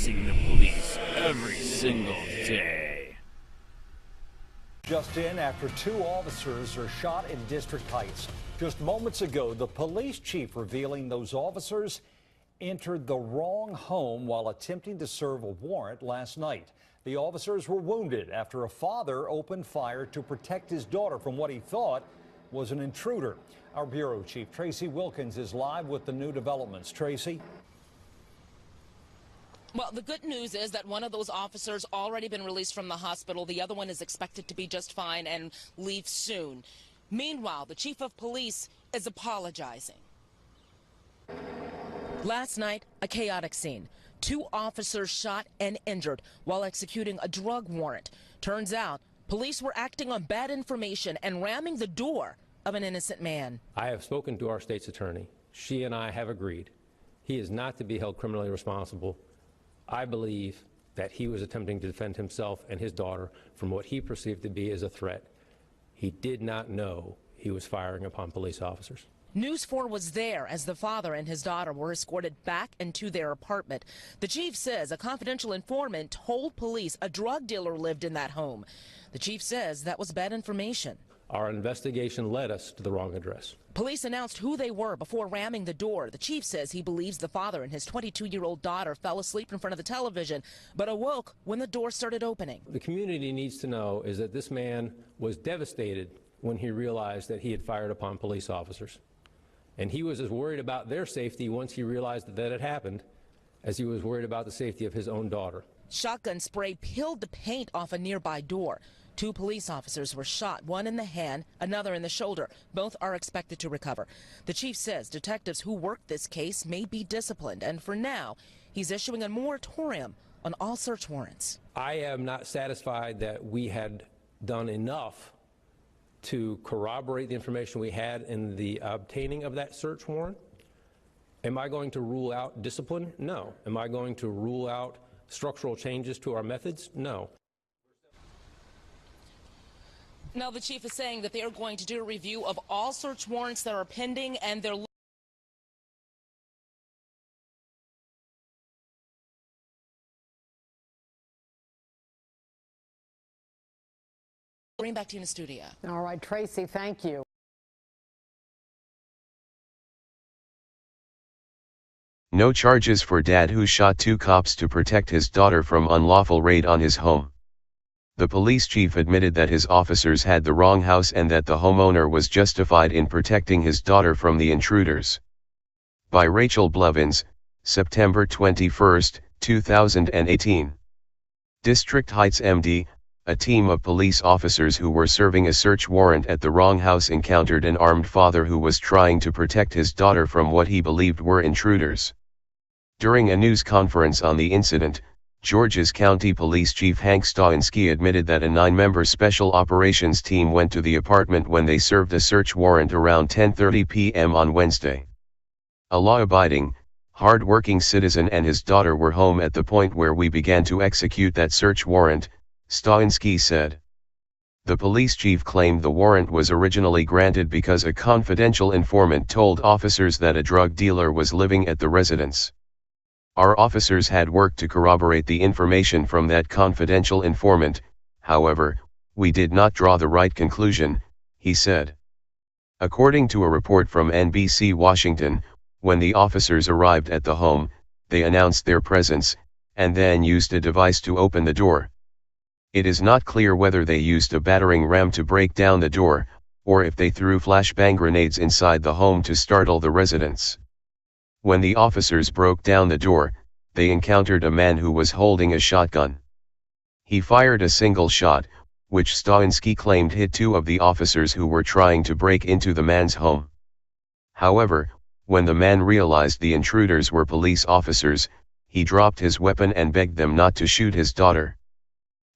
facing the police every single day. Just in after 2 officers are shot in District Heights. Just moments ago, the police chief revealing those officers entered the wrong home while attempting to serve a warrant last night. The officers were wounded after a father opened fire to protect his daughter from what he thought was an intruder. Our bureau chief, Tracy Wilkins, is live with the new developments. Tracy? Well, the good news is that one of those officers already been released from the hospital. The other one is expected to be just fine and leave soon. Meanwhile, the chief of police is apologizing. Last night, a chaotic scene. 2 officers shot and injured while executing a drug warrant. Turns out, police were acting on bad information and ramming the door of an innocent man. I have spoken to our state's attorney. She and I have agreed. He is not to be held criminally responsible. I believe that he was attempting to defend himself and his daughter from what he perceived to be as a threat. He did not know he was firing upon police officers. News 4 was there as the father and his daughter were escorted back into their apartment. The chief says a confidential informant told police a drug dealer lived in that home. The chief says that was bad information. Our investigation led us to the wrong address. Police announced who they were before ramming the door. The chief says he believes the father and his 22-year-old daughter fell asleep in front of the television, but awoke when the door started opening. The community needs to know is that this man was devastated when he realized that he had fired upon police officers. And he was as worried about their safety once he realized that had happened as he was worried about the safety of his own daughter. Shotgun spray peeled the paint off a nearby door. 2 police officers were shot, one in the hand, another in the shoulder. Both are expected to recover. The chief says detectives who worked this case may be disciplined, and for now, he's issuing a moratorium on all search warrants. I am not satisfied that we had done enough to corroborate the information we had in the obtaining of that search warrant. Am I going to rule out discipline? No. Am I going to rule out structural changes to our methods? No. Now, the chief is saying that they are going to do a review of all search warrants that are pending, and they're bring back to you in the studio. All right, Tracy, thank you. No charges for dad who shot 2 cops to protect his daughter from unlawful raid on his home. The police chief admitted that his officers had the wrong house and that the homeowner was justified in protecting his daughter from the intruders. By Rachel Blevins, September 21, 2018. District Heights MD, a team of police officers who were serving a search warrant at the wrong house encountered an armed father who was trying to protect his daughter from what he believed were intruders. During a news conference on the incident, Georges County Police Chief Hank Stawinski admitted that a 9-member special operations team went to the apartment when they served a search warrant around 10:30 p.m. on Wednesday. A law-abiding, hard-working citizen and his daughter were home at the point where we began to execute that search warrant, Stawinski said. The police chief claimed the warrant was originally granted because a confidential informant told officers that a drug dealer was living at the residence. Our officers had worked to corroborate the information from that confidential informant, however, we did not draw the right conclusion, he said. According to a report from NBC Washington, when the officers arrived at the home, they announced their presence, and then used a device to open the door. It is not clear whether they used a battering ram to break down the door, or if they threw flashbang grenades inside the home to startle the residents. When the officers broke down the door, they encountered a man who was holding a shotgun. He fired a single shot, which Stawinski claimed hit 2 of the officers who were trying to break into the man's home. However, when the man realized the intruders were police officers, he dropped his weapon and begged them not to shoot his daughter.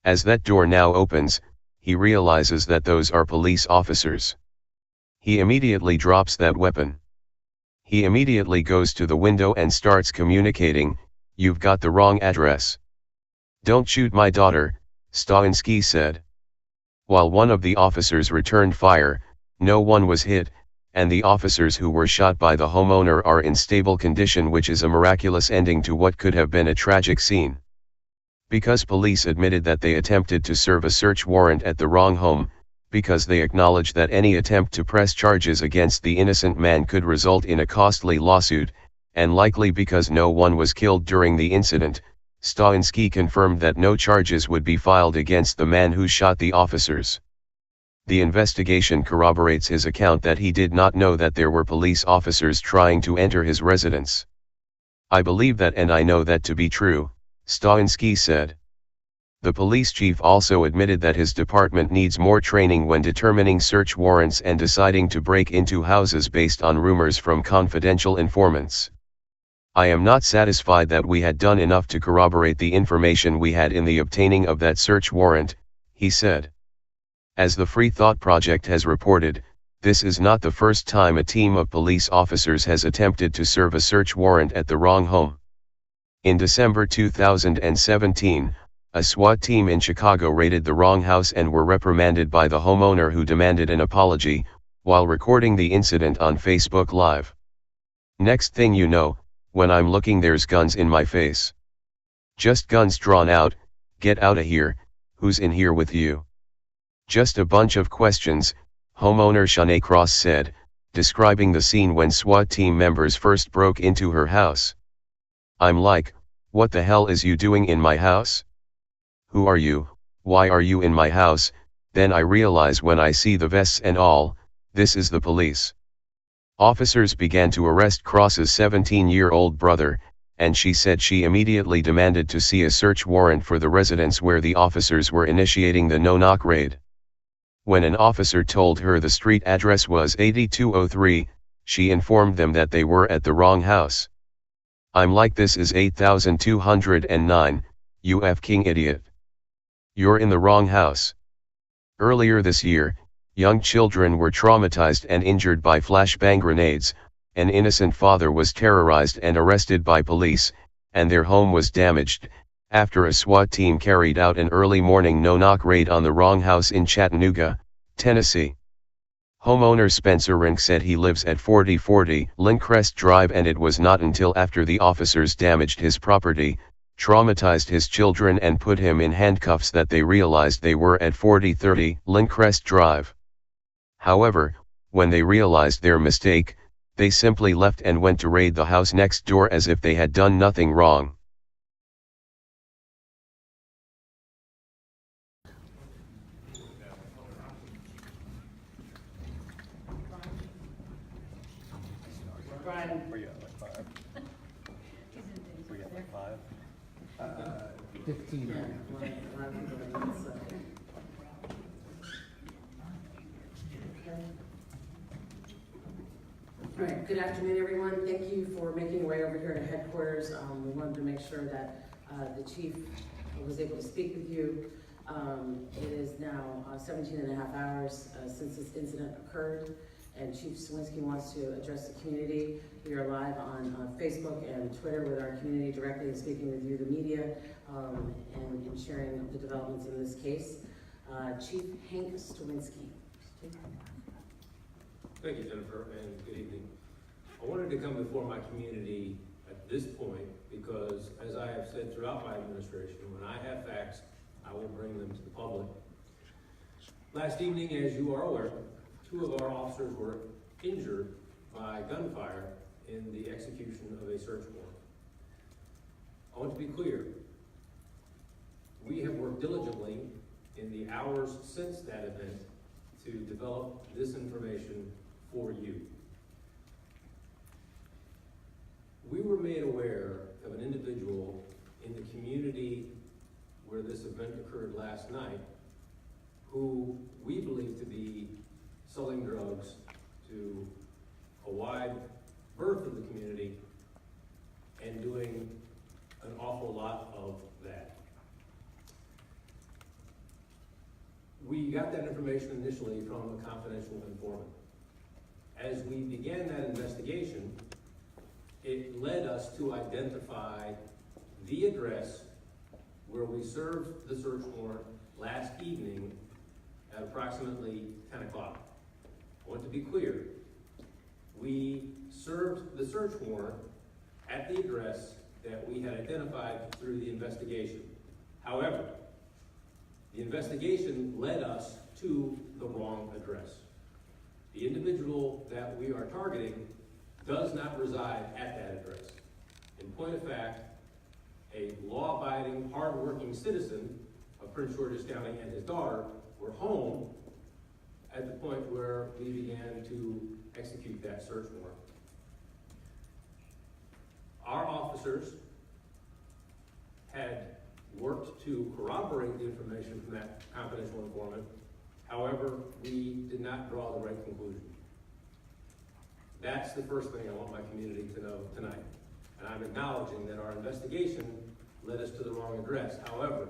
As that door now opens, he realizes that those are police officers. He immediately drops that weapon. He immediately goes to the window and starts communicating, "You've got the wrong address. Don't shoot my daughter," Stawinski said. While one of the officers returned fire, no one was hit, and the officers who were shot by the homeowner are in stable condition, which is a miraculous ending to what could have been a tragic scene. Because police admitted that they attempted to serve a search warrant at the wrong home, because they acknowledged that any attempt to press charges against the innocent man could result in a costly lawsuit, and likely because no one was killed during the incident, Stawinski confirmed that no charges would be filed against the man who shot the officers. The investigation corroborates his account that he did not know that there were police officers trying to enter his residence. I believe that and I know that to be true, Stawinski said. The police chief also admitted that his department needs more training when determining search warrants and deciding to break into houses based on rumors from confidential informants. I am not satisfied that we had done enough to corroborate the information we had in the obtaining of that search warrant, he said. As the Free Thought Project has reported, this is not the first time a team of police officers has attempted to serve a search warrant at the wrong home. In December 2017, a SWAT team in Chicago raided the wrong house and were reprimanded by the homeowner, who demanded an apology, while recording the incident on Facebook Live. Next thing you know, when I'm looking, there's guns in my face. Just guns drawn out. Get outta here, who's in here with you? Just a bunch of questions, homeowner Shanae Cross said, describing the scene when SWAT team members first broke into her house. I'm like, what the hell is you doing in my house? Who are you? Why are you in my house? Then I realize when I see the vests and all, this is the police. Officers began to arrest Cross's 17-year-old brother, and she said she immediately demanded to see a search warrant for the residence where the officers were initiating the no-knock raid. When an officer told her the street address was 8203, she informed them that they were at the wrong house. I'm like, this is 8209, you f***ing idiot. You're in the wrong house. Earlier this year, young children were traumatized and injured by flashbang grenades, an innocent father was terrorized and arrested by police, and their home was damaged, after a SWAT team carried out an early morning no-knock raid on the wrong house in Chattanooga, Tennessee. Homeowner Spencer Rink said he lives at 4040 Lincrest Drive, and it was not until after the officers damaged his property, traumatized his children and put him in handcuffs that they realized they were at 4030 Lincrest Drive. However, when they realized their mistake, they simply left and went to raid the house next door as if they had done nothing wrong. Were you at like 5? Were you at like 5? 15. All right, good afternoon, everyone. Thank you for making your way over here to headquarters. We wanted to make sure that the chief was able to speak with you. It is now 17 and a half hours since this incident occurred, and Chief Stawinski wants to address the community. We are live on Facebook and Twitter with our community directly and speaking with you, the media, and sharing the developments in this case. Chief Hank Stawinski. Thank you, Jennifer, and good evening. I wanted to come before my community at this point because, as I have said throughout my administration, when I have facts, I will bring them to the public. Last evening, as you are aware, 2 of our officers were injured by gunfire in the execution of a search warrant. I want to be clear. We have worked diligently in the hours since that event to develop this information for you. We were made aware of an individual in the community where this event occurred last night who we believe to be selling drugs to a wide berth of the community and doing an awful lot of that. We got that information initially from a confidential informant. As we began that investigation, it led us to identify the address where we served the search warrant last evening at approximately 10 o'clock. I want to be clear, we served the search warrant at the address that we had identified through the investigation. However, the investigation led us to the wrong address. The individual that we are targeting does not reside at that address. In point of fact, a law-abiding, hard-working citizen of Prince George's County and his daughter were home at the point where we began to execute that search warrant. Our officers had worked to corroborate the information from that confidential informant. However, we did not draw the right conclusion. That's the first thing I want my community to know tonight. And I'm acknowledging that our investigation led us to the wrong address. However,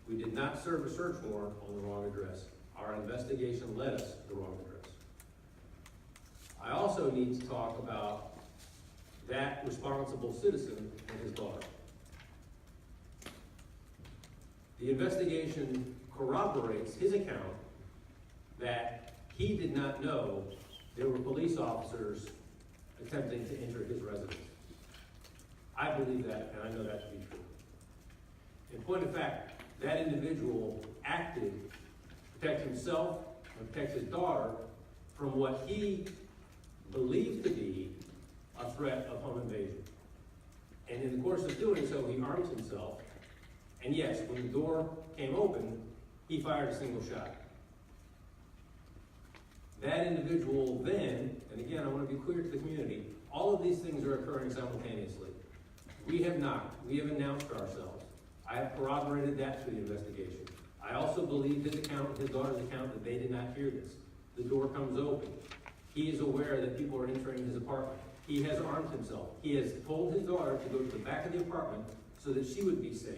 we did not serve a search warrant on the wrong address. Our investigation led us to the wrong address. I also need to talk about that responsible citizen and his daughter. The investigation corroborates his account that he did not know there were police officers attempting to enter his residence. I believe that, and I know that to be true. In point of fact, that individual acted to protect himself and protect his daughter from what he believed to be a threat of home invasion. And in the course of doing so, he armed himself. And yes, when the door came open, he fired a single shot. That individual then, and again, I want to be clear to the community, all of these things are occurring simultaneously. We have not. We have announced ourselves. I have corroborated that through the investigation. I also believe his account, his daughter's account, that they did not hear this. The door comes open. He is aware that people are entering his apartment. He has armed himself. He has told his daughter to go to the back of the apartment so that she would be safe.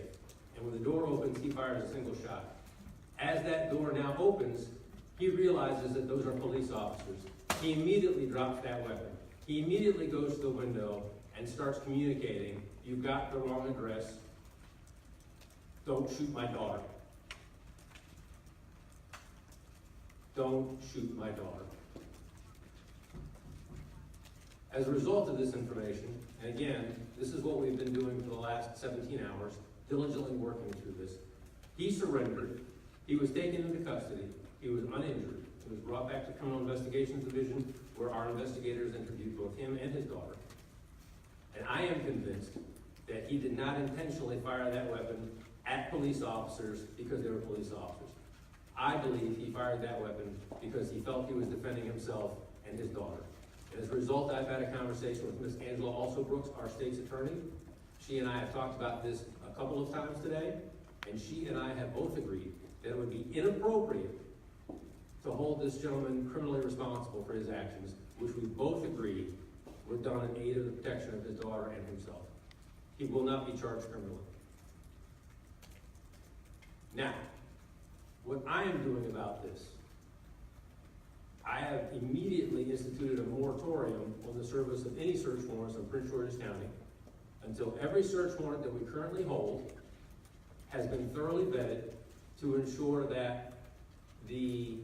And when the door opens, he fires a single shot. As that door now opens, he realizes that those are police officers. He immediately drops that weapon. He immediately goes to the window and starts communicating, "You've got the wrong address. Don't shoot my daughter. Don't shoot my daughter." As a result of this information, and again, this is what we've been doing for the last 17 hours, diligently working through this, he surrendered. He was taken into custody. He was uninjured. He was brought back to Criminal Investigations Division, where our investigators interviewed both him and his daughter. And I am convinced that he did not intentionally fire that weapon at police officers because they were police officers. I believe he fired that weapon because he felt he was defending himself and his daughter. And as a result, I've had a conversation with Ms. Angela Also Brooks, our state's attorney. She and I have talked about this a couple of times today, and she and I have both agreed that it would be inappropriate to hold this gentleman criminally responsible for his actions, which we both agree were done in aid of the protection of his daughter and himself. He will not be charged criminally. Now, what I am doing about this, I have immediately instituted a moratorium on the service of any search warrants in Prince George's County until every search warrant that we currently hold has been thoroughly vetted to ensure that the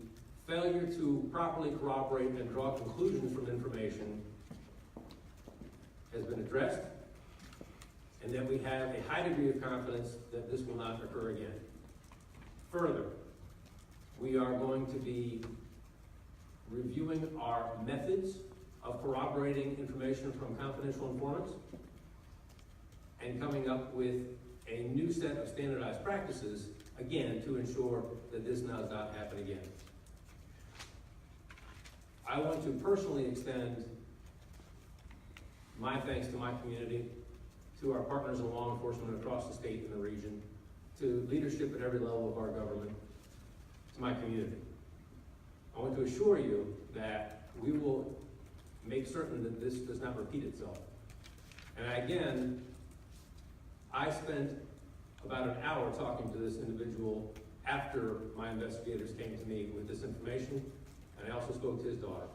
failure to properly corroborate and draw conclusions from information has been addressed, and that we have a high degree of confidence that this will not occur again. Further, we are going to be reviewing our methods of corroborating information from confidential informants and coming up with a new set of standardized practices, again, to ensure that this does not happen again. I want to personally extend my thanks to my community, to our partners in law enforcement across the state and the region, to leadership at every level of our government, to my community. I want to assure you that we will make certain that this does not repeat itself. And again, I spent about an hour talking to this individual after my investigators came to me with this information, and I also spoke to his daughter.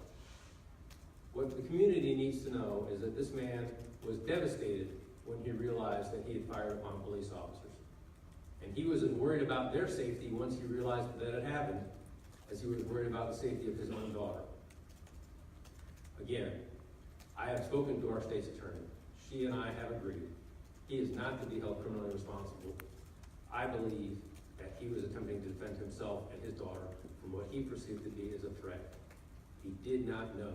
What the community needs to know is that this man was devastated when he realized that he had fired upon police officers. And he was as worried about their safety once he realized that it happened as he was worried about the safety of his own daughter. Again, I have spoken to our state's attorney. She and I have agreed. He is not to be held criminally responsible. I believe that he was attempting to defend himself and his daughter from what he perceived to be as a threat. He did not know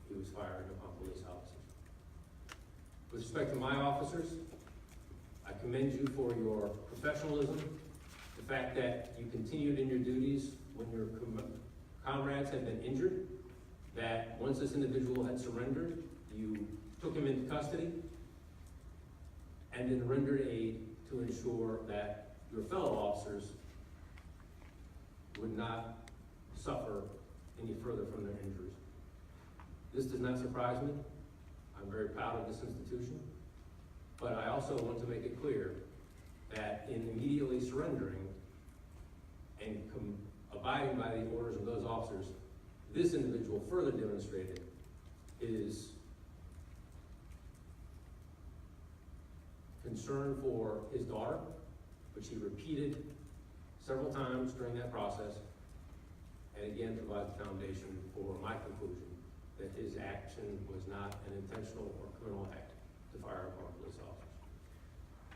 he was firing upon police officers. With respect to my officers, I commend you for your professionalism, the fact that you continued in your duties when your comrades had been injured, that once this individual had surrendered, you took him into custody, and then rendered aid to ensure that your fellow officers would not suffer any further from their injuries. This does not surprise me. I'm very proud of this institution, but I also want to make it clear that in immediately surrendering and abiding by the orders of those officers, this individual further demonstrated his concern for his daughter, which he repeated several times during that process, and again provides the foundation for my conclusion that his action was not an intentional or criminal act to fire upon police officers.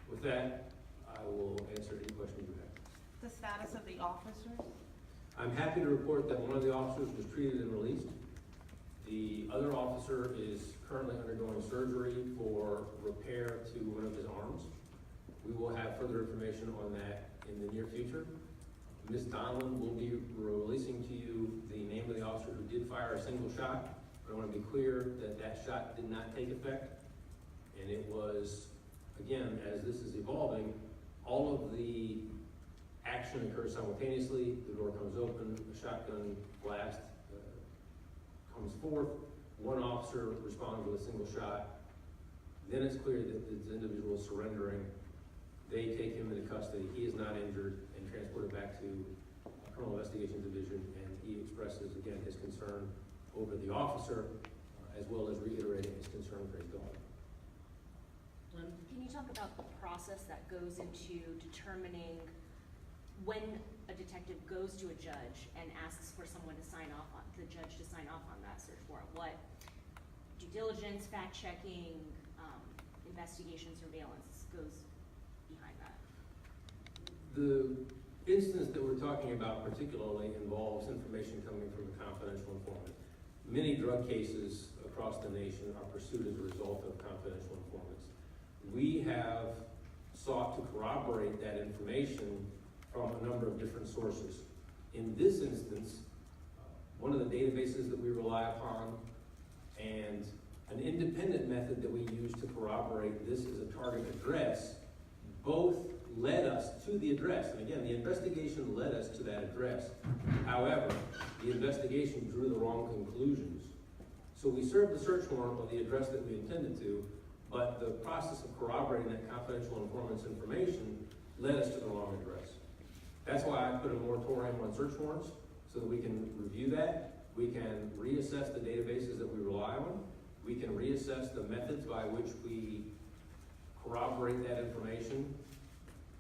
With that, I will answer any questions you have. The status of the officers? I'm happy to report that one of the officers was treated and released. The other officer is currently undergoing surgery for repair to one of his arms. We will have further information on that in the near future. Ms. Donlin will be releasing to you the name of the officer who did fire a single shot. But I want to be clear that that shot did not take effect. And it was, again, as this is evolving, all of the action occurs simultaneously. The door comes open, a shotgun blast comes forth, one officer responds with a single shot. Then it's clear that this individual is surrendering. They take him into custody. He is not injured and transported back to Criminal Investigation Division, and he expresses, again, his concern over the officer, as well as reiterating his concern for his daughter. Can you talk about the process that goes into determining when a detective goes to a judge and asks for someone to sign off on, the judge to sign off on that search warrant? What due diligence, fact-checking, investigation, surveillance goes behind that? The instance that we're talking about particularly involves information coming from a confidential informant. Many drug cases across the nation are pursued as a result of confidential informants. We have sought to corroborate that information from a number of different sources. In this instance, one of the databases that we rely upon and an independent method that we use to corroborate this as a target address both led us to the address. And again, the investigation led us to that address. However, the investigation drew the wrong conclusions. So we served the search warrant on the address that we intended to, but the process of corroborating that confidential informant's information led us to the wrong address. That's why I put a moratorium on search warrants, so that we can review that. We can reassess the databases that we rely on. We can reassess the methods by which we corroborate that information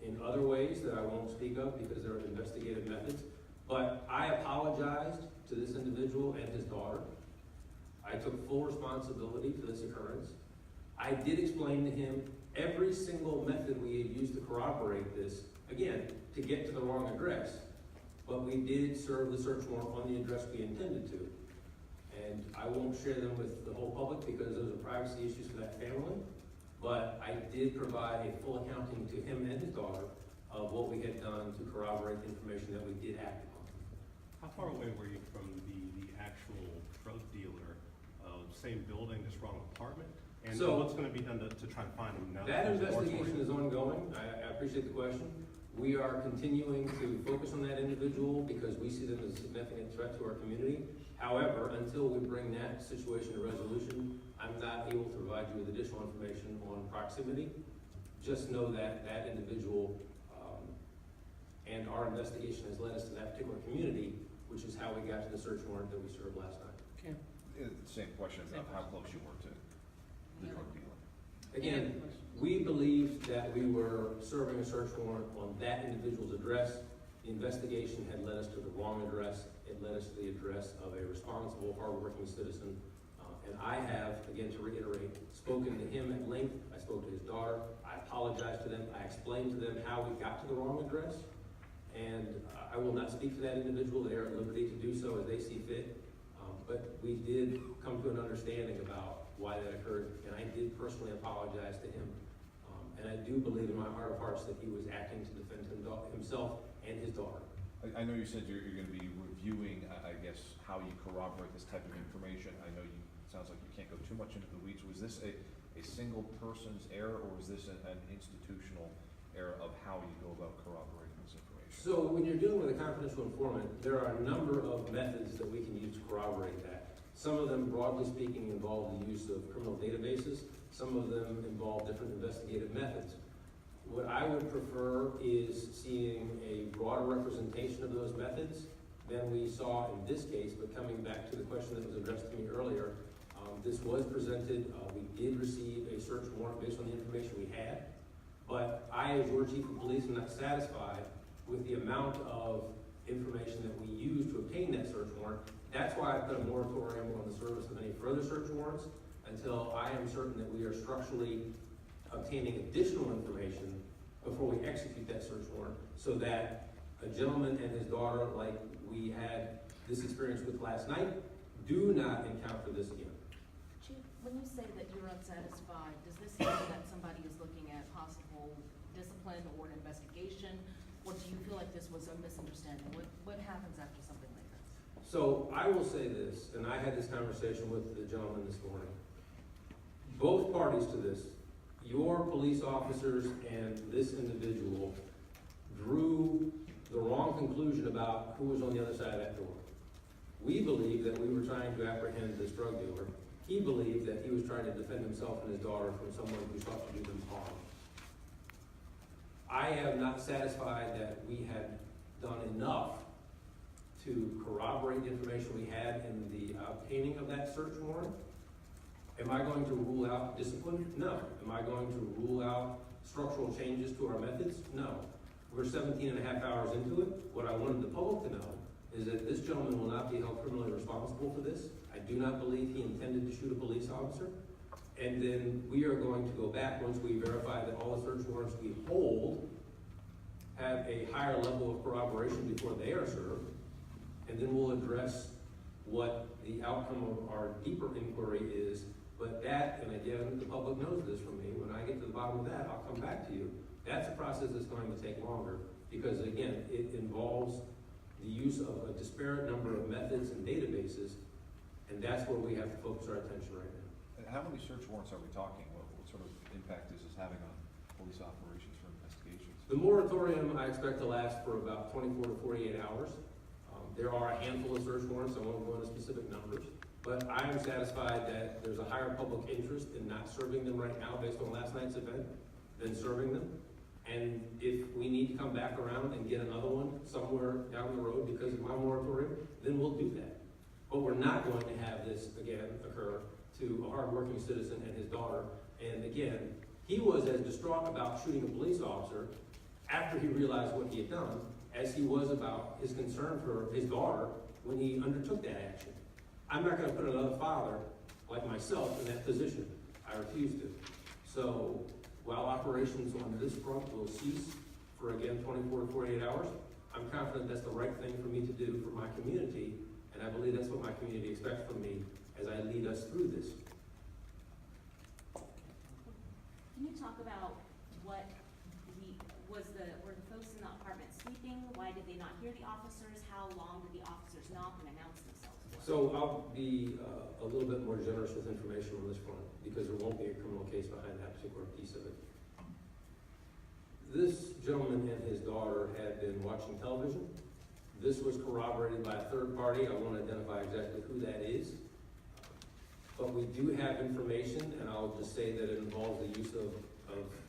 in other ways that I won't speak of because they're investigative methods. But I apologized to this individual and his daughter. I took full responsibility for this occurrence. I did explain to him every single method we had used to corroborate this, again, to get to the wrong address. But we did serve the search warrant on the address we intended to. And I won't share them with the whole public because those are privacy issues for that family. But I did provide a full accounting to him and his daughter of what we had done to corroborate the information that we did act upon. How far away were you from the actual drug dealer? Same building, just wrong apartment? And so what's going to be done to try to find him now? That investigation is ongoing. I appreciate the question. We are continuing to focus on that individual because we see them as a significant threat to our community. However, until we bring that situation to resolution, I'm not able to provide you with additional information on proximity. Just know that that individual and our investigation has led us to that particular community, which is how we got to the search warrant that we served last night. Okay. Same question about how close you were to the drug dealer. Again, we believed that we were serving a search warrant on that individual's address. The investigation had led us to the wrong address. It led us to the address of a responsible, hardworking citizen, And I have, again to reiterate, spoken to him at length. I spoke to his daughter. I apologized to them. I explained to them how we got to the wrong address. And I will not speak for that individual. They are at liberty to do so as they see fit. But we did come to an understanding about why that occurred, and I did personally apologize to him. And I do believe in my heart of hearts that he was acting to defend himself and his daughter. I know you said you're going to be reviewing, I guess, how you corroborate this type of information. I know it sounds like you can't go too much into the weeds. Was this a single person's error, or was this an institutional error of how you go about corroborating this information? So when you're dealing with a confidential informant, there are a number of methods that we can use to corroborate that. Some of them, broadly speaking, involve the use of criminal databases. Some of them involve different investigative methods. What I would prefer is seeing a broader representation of those methods than we saw in this case. But coming back to the question that was addressed to me earlier, this was presented. We did receive a search warrant based on the information we had. But I, as your chief of police, am not satisfied with the amount of information that we use to obtain that search warrant. That's why I put a moratorium on the service of any further search warrants until I am certain that we are structurally obtaining additional information before we execute that search warrant, so that a gentleman and his daughter, like we had this experience with last night, do not encounter this again. Chief, when you say that you're unsatisfied, does this mean that somebody is looking at possible discipline or an investigation? Or do you feel like this was a misunderstanding? What happens after something like this? So I will say this, and I had this conversation with the gentleman this morning. Both parties to this, your police officers and this individual, drew the wrong conclusion about who was on the other side of that door. We believed that we were trying to apprehend this drug dealer. He believed that he was trying to defend himself and his daughter from someone who sought to do them harm. I am not satisfied that we had done enough to corroborate the information we had in the obtaining of that search warrant. Am I going to rule out discipline? No. Am I going to rule out structural changes to our methods? No. We're 17 and a half hours into it. What I wanted the public to know is that this gentleman will not be held criminally responsible for this. I do not believe he intended to shoot a police officer. And then we are going to go back once we verify that all the search warrants we hold have a higher level of corroboration before they are served. And then we'll address what the outcome of our deeper inquiry is. But that, and again, the public knows this from me, when I get to the bottom of that, I'll come back to you. That's a process that's going to take longer because, again, it involves the use of a disparate number of methods and databases, and that's where we have to focus our attention right now. And how many search warrants are we talking? What sort of impact is this having on police operations for investigations? The moratorium I expect to last for about 24 to 48 hours. There are a handful of search warrants, I won't go into specific numbers, but I am satisfied that there's a higher public interest in not serving them right now based on last night's event than serving them. And if we need to come back around and get another one somewhere down the road because of my moratorium, then we'll do that. But we're not going to have this again occur to a hardworking citizen and his daughter. And again, he was as distraught about shooting a police officer after he realized what he had done as he was about his concern for his daughter when he undertook that action. I'm not going to put another father like myself in that position. I refuse to. So while operations on this front will cease for, again, 24 to 48 hours, I'm confident that's the right thing for me to do for my community, and I believe that's what my community expects from me as I lead us through this. Can you talk about what were the folks in the apartment sleeping? Why did they not hear the officers? How long did the officers knock and announce themselves for? So I'll be a little bit more generous with information on this front because there won't be a criminal case behind that particular piece of it. This gentleman and his daughter had been watching television. This was corroborated by a third party. I won't identify exactly who that is. But we do have information, and I'll just say that it involves the use of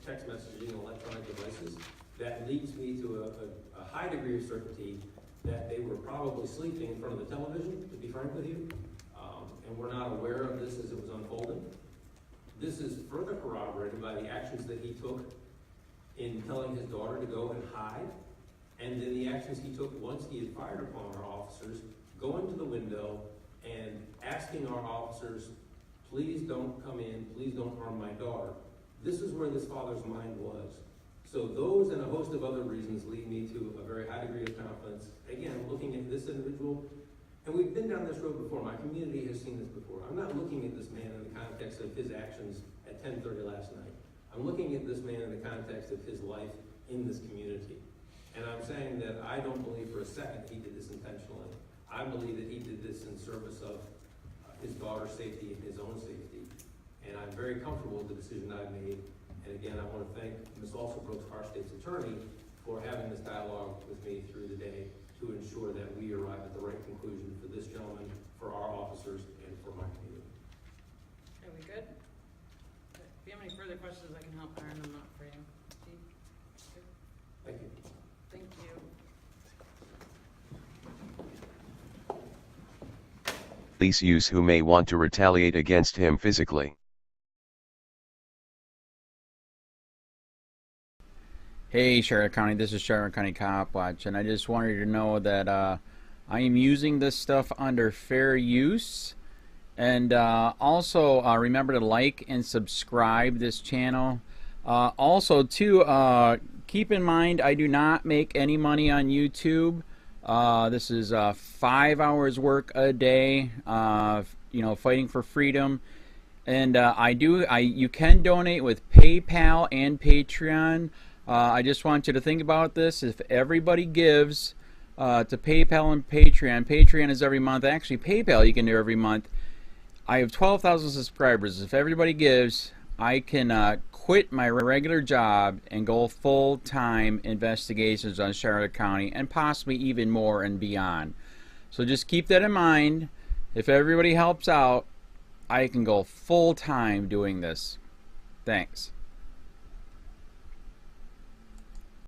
text messaging and electronic devices. That leads me to a high degree of certainty that they were probably sleeping in front of the television, to be frank with you, and we're not aware of this as it was unfolding. This is further corroborated by the actions that he took in telling his daughter to go and hide, and then the actions he took once he had fired upon our officers, going to the window and asking our officers please don't come in, please don't harm my daughter. This is where this father's mind was. So those and a host of other reasons lead me to a very high degree of confidence. Again, looking at this individual, and we've been down this road before. My community has seen this before. I'm not looking at this man in the context of his actions at 10:30 last night. I'm looking at this man in the context of his life in this community. And I'm saying that I don't believe for a second he did this intentionally. I believe that he did this in service of his daughter's safety and his own safety. And I'm very comfortable with the decision I've made. And again, I want to thank Ms. Alsabrook, our state's attorney, for having this dialogue with me through the day to ensure that we arrive at the right conclusion for this gentleman, for our officers, and for my community. Are we good? If you have any further questions, I can help iron them out for you. Steve? Good? Thank you. Thank you. Police use who may want to retaliate against him physically. Hey Charlotte County, this is Charlotte County Cop Watch, and I just wanted you to know that I am using this stuff under fair use. And also remember to like and subscribe this channel. Also too, keep in mind I do not make any money on YouTube. This is 5 hours work a day, you know, fighting for freedom. And you can donate with PayPal and Patreon. I just want you to think about this. If everybody gives to PayPal and Patreon, Patreon is every month. Actually, PayPal you can do every month. I have 12,000 subscribers. If everybody gives, I can quit my regular job and go full-time investigations on Charlotte County and possibly even more and beyond. So just keep that in mind. If everybody helps out, I can go full-time doing this. Thanks.